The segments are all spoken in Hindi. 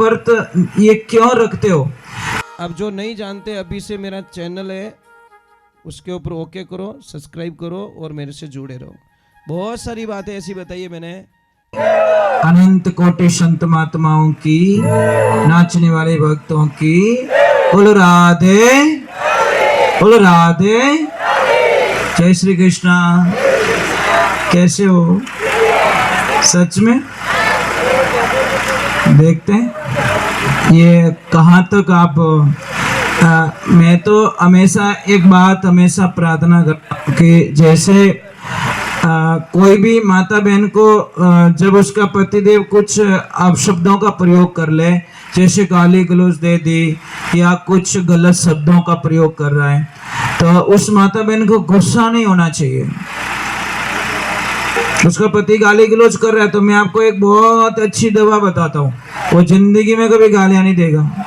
व्रत ये क्यों रखते हो? अब जो नहीं जानते, अभी से मेरा चैनल है उसके ऊपर ओके करो, सब्सक्राइब करो और मेरे से जुड़े रहो। बहुत सारी बातें ऐसी बताई है मैंने। अनंत कोटि संत महात्माओं की, नाचने वाले भक्तों की, बोलो राधे, बोलो राधे। जय श्री कृष्णा। कैसे हो? सच में देखते हैं ये कहाँ तक आप मैं तो हमेशा एक बात हमेशा प्रार्थना करता कि जैसे कोई भी माता बहन को जब उसका पतिदेव कुछ अपशब्दों का प्रयोग कर ले, जैसे गाली गलौज दे दी या कुछ गलत शब्दों का प्रयोग कर रहा है, तो उस माता बहन को गुस्सा नहीं होना चाहिए। उसका पति गाली गलौज कर रहा है तो मैं आपको एक बहुत अच्छी दवा बताता हूँ, वो जिंदगी में कभी गालियां नहीं देगा।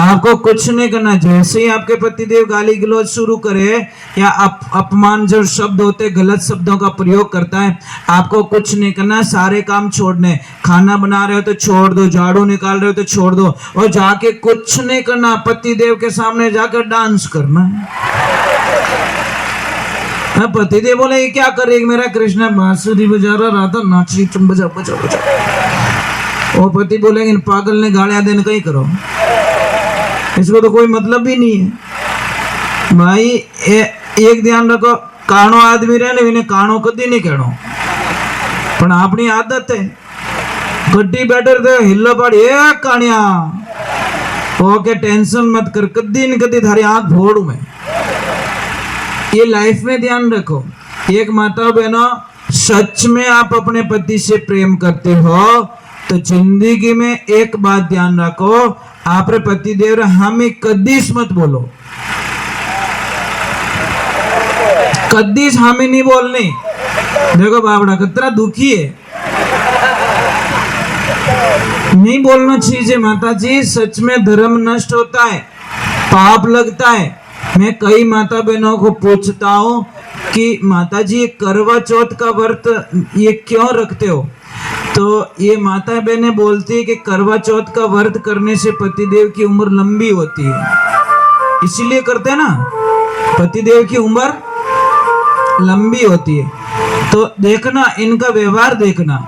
आपको कुछ नहीं करना, जैसे ही आपके पतिदेव गाली गलौज शुरू करे या अपमान जो शब्द होते गलत शब्दों का प्रयोग करता है, आपको कुछ नहीं करना, सारे काम छोड़ने। खाना बना रहे हो तो छोड़ दो, झाड़ू निकाल रहे हो तो छोड़ दो, और जाके कुछ नहीं करना, पतिदेव के सामने जाकर डांस करना है। पतिदेव बोले ये क्या कर रही है? मेरा कृष्ण बांसुरी बजा रहा था, नाच रही, तुम बजा बजा बजा। वो पति बोलेंगे इन पागल ने गालियां देने का ही करो, इसको तो कोई मतलब भी नहीं है। भाई एक ध्यान रखो, काणो आदमी रहे ने काणो कदी नहीं कहनो, पण अपनी आदत है गड्डी बैठर तो हिल्लो पड़ी ए काणिया ओके टेंशन मत कर, कदी नहीं कदी थारी आंख फोड़ू मैं। ये लाइफ में ध्यान रखो। एक माता बहनों, सच में आप अपने पति से प्रेम करते हो तो जिंदगी में एक बात ध्यान रखो, आप पति देव हमें कदीस मत बोलो, कदीस हमें नहीं बोलनी। देखो बाबड़ा कितना दुखी है, नहीं बोलना चाहिए माता जी। सच में धर्म नष्ट होता है, पाप लगता है। मैं कई माता बहनों को पूछता हूँ कि माता जी करवा चौथ का व्रत ये क्यों रखते हो? तो ये माता बहनें बोलती है कि करवा चौथ का व्रत करने से पतिदेव की उम्र लंबी होती है, इसीलिए करते हैं ना, पतिदेव की उम्र लंबी होती है। तो देखना इनका व्यवहार देखना,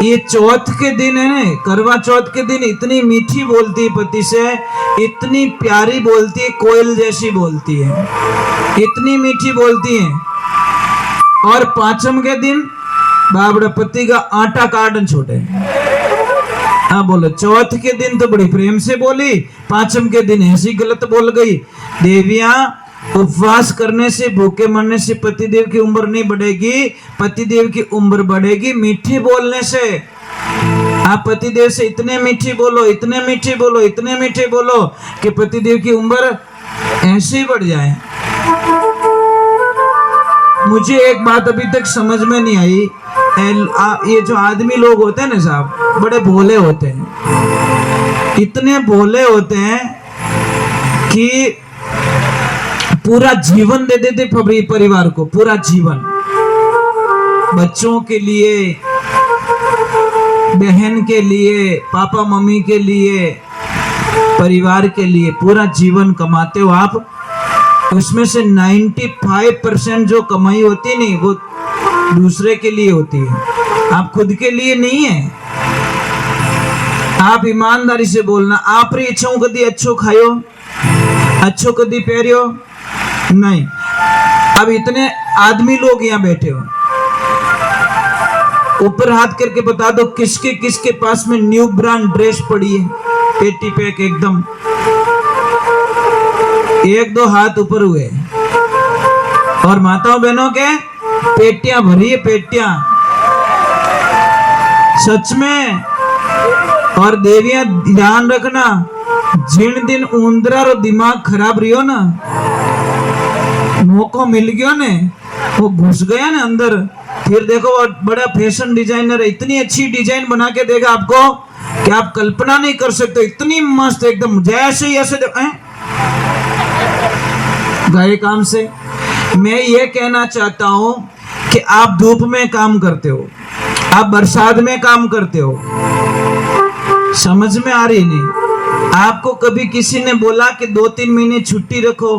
ये चौथ के दिन है ना, करवा चौथ के दिन इतनी मीठी बोलती है पति से, इतनी प्यारी बोलती है, कोयल जैसी बोलती है, इतनी मीठी बोलती है। और पांचम के दिन बाबड़ा पति का आटा काटन छोड़े। हाँ बोलो, चौथ के दिन तो बड़ी प्रेम से बोली, पांचम के दिन ऐसी गलत बोल गई। देवियां, उपवास करने से, भूखे मरने से पतिदेव की उम्र नहीं बढ़ेगी, पतिदेव की उम्र बढ़ेगी मीठी बोलने से। आप पतिदेव से इतने मीठी बोलो, इतने मीठी बोलो, इतने मीठे बोलो कि पतिदेव की उम्र ऐसे ही बढ़ जाए। मुझे एक बात अभी तक समझ में नहीं आई, ये जो आदमी लोग होते हैं ना साहब, बड़े भोले होते हैं, इतने भोले होते हैं कि पूरा जीवन दे देते परिवार को, पूरा जीवन, बच्चों के लिए, बहन के लिए, पापा मम्मी के लिए, परिवार के लिए पूरा जीवन कमाते हो आप। उसमें से 95% जो कमाई होती नहीं वो दूसरे के लिए होती है, आप खुद के लिए नहीं है। आप ईमानदारी से बोलना, आप री इच्छाओं कदी अच्छो खायो, अच्छो कदी पहरियो नहीं। अब इतने आदमी लोग यहाँ बैठे हो, ऊपर हाथ करके बता दो किसके किसके पास में न्यू ब्रांड ड्रेस पड़ी है, पेटी पैक एकदम, एक दो हाथ ऊपर हुए। और माताओं बहनों के पेटियां भरी है, पेटियां, सच में। और देवियां ध्यान रखना, जिन दिन उंदरा रो दिमाग खराब रही हो ना, मौको मिल गया ने, वो घुस गया ना अंदर, फिर देखो वो बड़ा फैशन डिजाइनर है, इतनी अच्छी डिजाइन बना के देगा आपको कि आप कल्पना नहीं कर सकते, इतनी मस्त एकदम, जैसे ही ऐसे गए काम से। मैं ये कहना चाहता हूं कि आप धूप में काम करते हो, आप बरसात में काम करते हो, समझ में आ रही नहीं? आपको कभी किसी ने बोला कि 2-3 महीने छुट्टी रखो?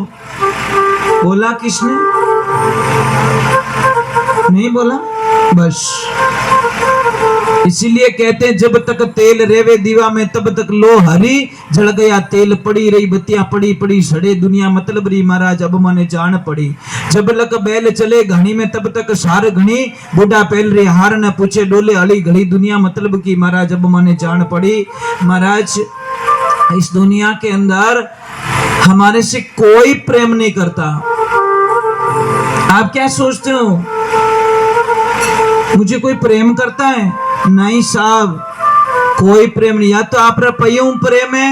बोला किसने? नहीं बोला। बस इसीलिए कहते हैं जब तक तेल रेवे दीवा में तब तक लो हरी, जल गया तेल पड़ी रही बत्तियां पड़ी पड़ी सड़े दुनिया मतलब रही महाराज अब मने जान पड़ी। जब लक बैल चले घनी में तब तक सार घनी, बूढ़ा पहल रे हार न पूछे डोले अली घड़ी दुनिया मतलब की महाराज अब मने जान पड़ी। महाराज इस दुनिया के अंदर हमारे से कोई प्रेम नहीं करता। आप क्या सोचते हो मुझे कोई प्रेम करता है? नहीं साहब, कोई प्रेम नहीं। या तो आप रुपयों प्रेम है,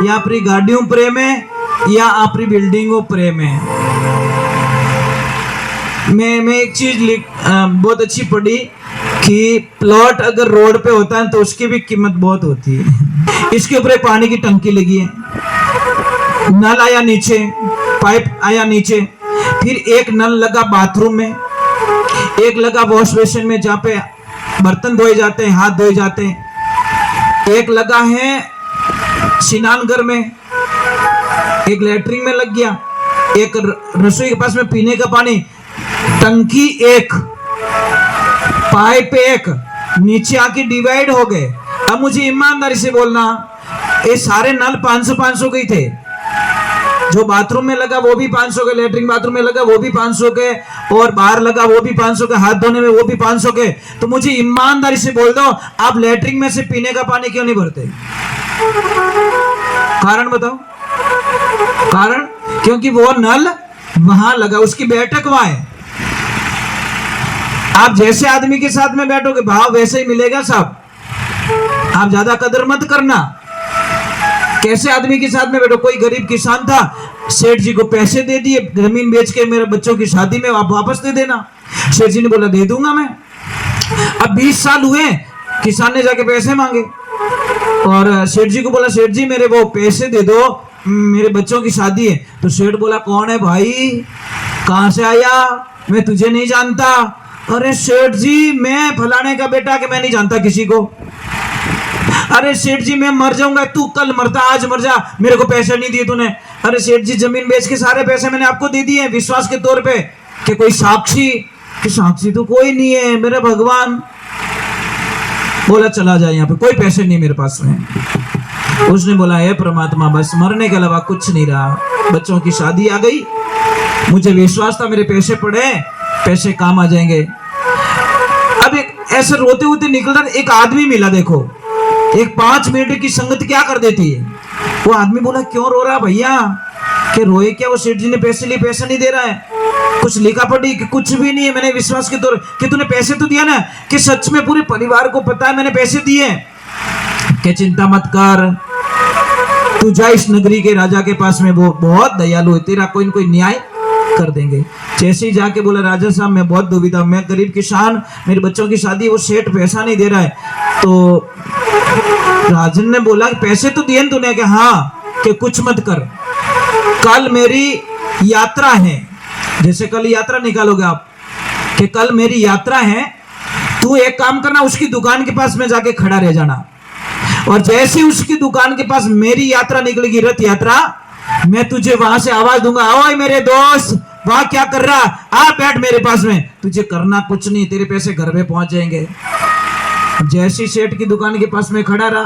या अपनी गाड़ियों प्रेम है, या अपनी बिल्डिंगों प्रेम है। मैं एक चीज बहुत अच्छी पढ़ी कि प्लॉट अगर रोड पे होता है तो उसकी भी कीमत बहुत होती है। इसके ऊपर एक पानी की टंकी लगी है, नल आया नीचे, पाइप आया नीचे, फिर एक नल लगा बाथरूम में, एक लगा वॉश बेसिन में जहाँ पे बर्तन धोए जाते हैं, हाथ धोए जाते हैं, एक लगा है स्नान घर में, एक लैट्रिन में लग गया, एक रसोई के पास में पीने का पानी। टंकी एक, पाइप एक, नीचे आके डिवाइड हो गए। अब मुझे ईमानदारी से बोलना, ये सारे नल 500-500 के ही थे। जो बाथरूम में लगा वो भी 500 के, लेटरिन बाथरूम में लगा वो भी 500 के, और बाहर लगा वो भी 500 के, हाथ धोने में वो भी 500 के। तो मुझे ईमानदारी से बोल दो, आप लेटरिन में से पीने का पानी क्यों नहीं भरते? कारण बताओ। कारण क्योंकि वो नल वहां लगा, उसकी बैठक वहां है। आप जैसे आदमी के साथ में बैठोगे भाव वैसे ही मिलेगा साहब। आप ज्यादा कदर मत करना। कैसे आदमी के साथ में बैठो। कोई गरीब किसान था, सेठ जी को पैसे दे दिए, जमीन बेच के मेरे बच्चों की शादी में आप वापस दे देना। सेठ जी ने बोला दे दूंगा मैं। अब 20 साल हुए, किसान ने जाके पैसे मांगे और सेठ जी को बोला सेठ जी मेरे वो पैसे दे दो, मेरे बच्चों की शादी है। तो सेठ बोला कौन है भाई, कहां से आया, मैं तुझे नहीं जानता। अरे सेठ जी मैं फलाने का बेटा, कि मैं नहीं जानता किसी को। अरे सेठ जी मैं मर जाऊंगा, तू कल मरता आज मर जा, मेरे को पैसे नहीं दिए तूने। अरे सेठ जी जमीन बेच के सारे पैसे मैंने आपको दे दिए विश्वास के तौर पे, कि कोई साक्षी, कि साक्षी तो कोई नहीं है मेरे भगवान। बोला चला जाए, यहाँ पे कोई पैसे नहीं मेरे पास में। उसने बोला हे परमात्मा बस मरने के अलावा कुछ नहीं रहा, बच्चों की शादी आ गई, मुझे विश्वास था मेरे पैसे पड़े, पैसे काम आ जाएंगे। अब एक ऐसे रोते होते निकल रहा, एक आदमी मिला। देखो एक 5 मिनट की संगत क्या कर देती है। वो आदमी बोला क्यों रो रहा भैया, कि रोए क्या, वो सेठ जी ने पैसे लिए, पैसा नहीं दे रहा है, कुछ लिखा पड़ी कि कुछ भी नहीं है, मैंने विश्वास के तौर कि तूने पैसे तो दिया ना, कि सच में पूरे परिवार को पता है मैंने पैसे दिए। कि चिंता मत कर, तू जा इस नगरी के राजा के पास में, वो बहुत दयालु है, तेरा कोई न कोई न्याय कर देंगे। जैसे ही जाके बोला राजा साहब मैं बहुत दुविधा, मैं गरीब किसान, मेरे बच्चों की शादी, वो सेठ पैसा नहीं दे रहा है। तो राजन ने बोला पैसे तो दिए तूने, कि हाँ, कि कुछ मत कर, कल मेरी यात्रा है, जैसे कल यात्रा निकालोगे आप, कि कल मेरी यात्रा है, तू एक काम करना उसकी दुकान के पास में जाके खड़ा रह जाना, और जैसे उसकी दुकान के पास मेरी यात्रा निकलेगी, रथ यात्रा, मैं तुझे वहां से आवाज दूंगा, ओए मेरे दोस्त वहां क्या कर रहा, आ बैठ मेरे पास में, तुझे करना कुछ नहीं, तेरे पैसे घर में पहुंच जाएंगे। जैसी सेठ की दुकान के पास में खड़ा रहा,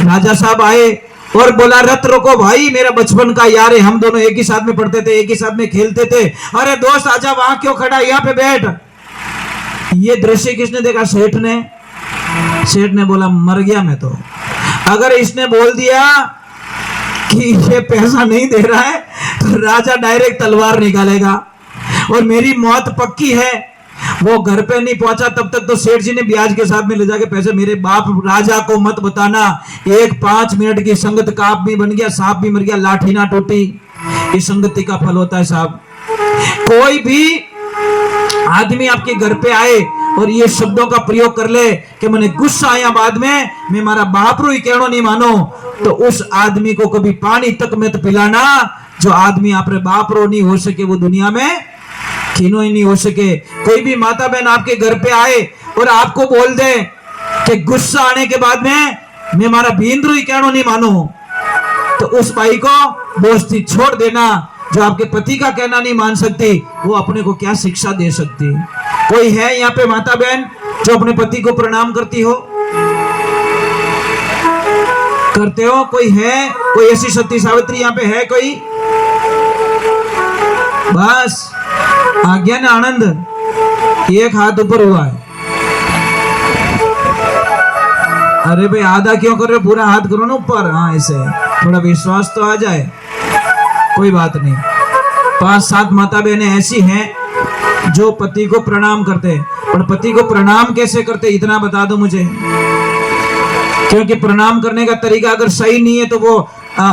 राजा साहब आए और बोला रथ रोको भाई, मेरा बचपन का यार है, हम दोनों एक ही साथ में पढ़ते थे, एक ही साथ में खेलते थे, अरे दोस्त आजा, वहां क्यों खड़ा, यहाँ पे बैठ। ये दृश्य किसने देखा, सेठ ने। सेठ ने बोला मर गया मैं तो। अगर इसने बोल दिया कि ये पैसा नहीं दे रहा है तो राजा डायरेक्ट तलवार निकालेगा और मेरी मौत पक्की है। वो घर पे नहीं पहुंचा तब तक तो सेठ जी ने ब्याज के साथ में ले जाके पैसे, मेरे बाप राजा को मत बताना, एक 5 मिनट की संगत का आप भी बन गया, सांप भी मर गया, लाठी ना टूटी। इस संगति का फल होता है साहब। कोई भी आदमी आपके घर पे आए और ये शब्दों का प्रयोग कर ले कि मैंने गुस्सा आया बाद में, मैं मारा बाप रो ही कहना नहीं मानो, तो उस आदमी को कभी पानी तक मत पिलाना। जो आदमी आप रे बाप रो नहीं हो सके वो दुनिया में खीनो ही नहीं हो सके। कोई भी माता बहन आपके घर पे आए और आपको बोल दे कि गुस्सा आने के बाद में मैं मारा बींद्रू ही कहना नहीं मानू, तो उस भाई को दोस्ती छोड़ देना। जो आपके पति का कहना नहीं मान सकती, वो अपने को क्या शिक्षा दे सकती। कोई है यहाँ पे माता बहन जो अपने पति को प्रणाम करती हो, करते हो? कोई है? कोई ऐसी सती सावित्री यहाँ पे है कोई? बस आज्ञा ने आनंद, एक हाथ ऊपर हुआ है। अरे भाई आधा क्यों कर रहे हो, पूरा हाथ करो ना ऊपर। हाँ ऐसे थोड़ा विश्वास तो आ जाए, कोई बात नहीं। 5-7 माता बहनें ऐसी हैं जो पति को प्रणाम करते हैं, पर पति को प्रणाम कैसे करते इतना बता दो मुझे, क्योंकि प्रणाम करने का तरीका अगर सही नहीं है तो वो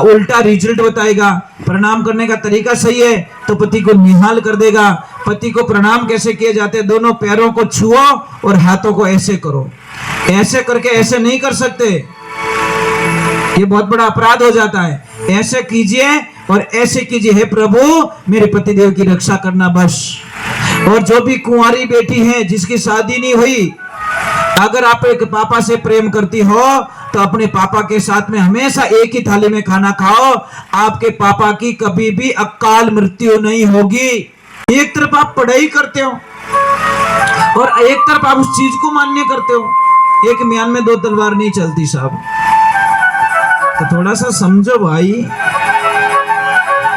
उल्टा रिजल्ट बताएगा। प्रणाम करने का तरीका सही है तो पति को निहाल कर देगा। पति को प्रणाम कैसे किए जाते, दोनों पैरों को छुओ और हाथों को ऐसे करो। ऐसे करके ऐसे नहीं कर सकते, ये बहुत बड़ा अपराध हो जाता है। ऐसे कीजिए और ऐसे कीजिए, हे प्रभु मेरे पतिदेव की रक्षा करना बस। और जो भी कुंवारी बेटी है जिसकी शादी नहीं हुई, अगर आप एक पापा से प्रेम करती हो तो अपने पापा के साथ में हमेशा एक ही थाली में खाना खाओ। आपके पापा की कभी भी अकाल मृत्यु नहीं होगी। एक तरफ आप पढ़ाई करते हो और एक तरफ आप उस चीज को मान्य करते हो। एक म्यान में 2 तलवार नहीं चलती साहब, तो थोड़ा सा समझो भाई,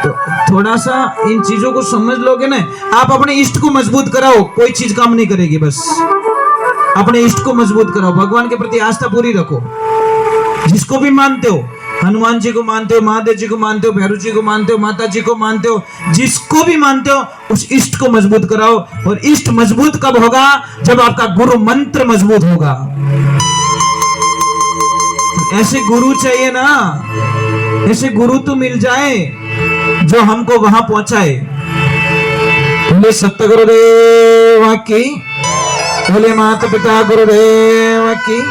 तो थोड़ा सा इन चीजों को समझ लोगे ना। आप अपने इष्ट को मजबूत कराओ, कोई चीज काम नहीं करेगी। बस अपने इष्ट को मजबूत कराओ, भगवान के प्रति आस्था पूरी रखो। जिसको भी मानते हो, हनुमान जी को मानते हो, महादेव जी को मानते हो, भैरव जी को मानते हो, माता जी को मानते हो, जिसको भी मानते हो उस इष्ट को मजबूत कराओ। और इष्ट मजबूत कब होगा? जब आपका गुरु मंत्र मजबूत होगा। ऐसे गुरु चाहिए ना, ऐसे गुरु तो मिल जाए जो हमको वहां पहुंचाए। बोले सत्य गुरुदेव की, बोले माता पिता गुरुदेव की,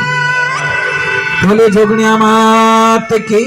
बोले जोगनिया मात की।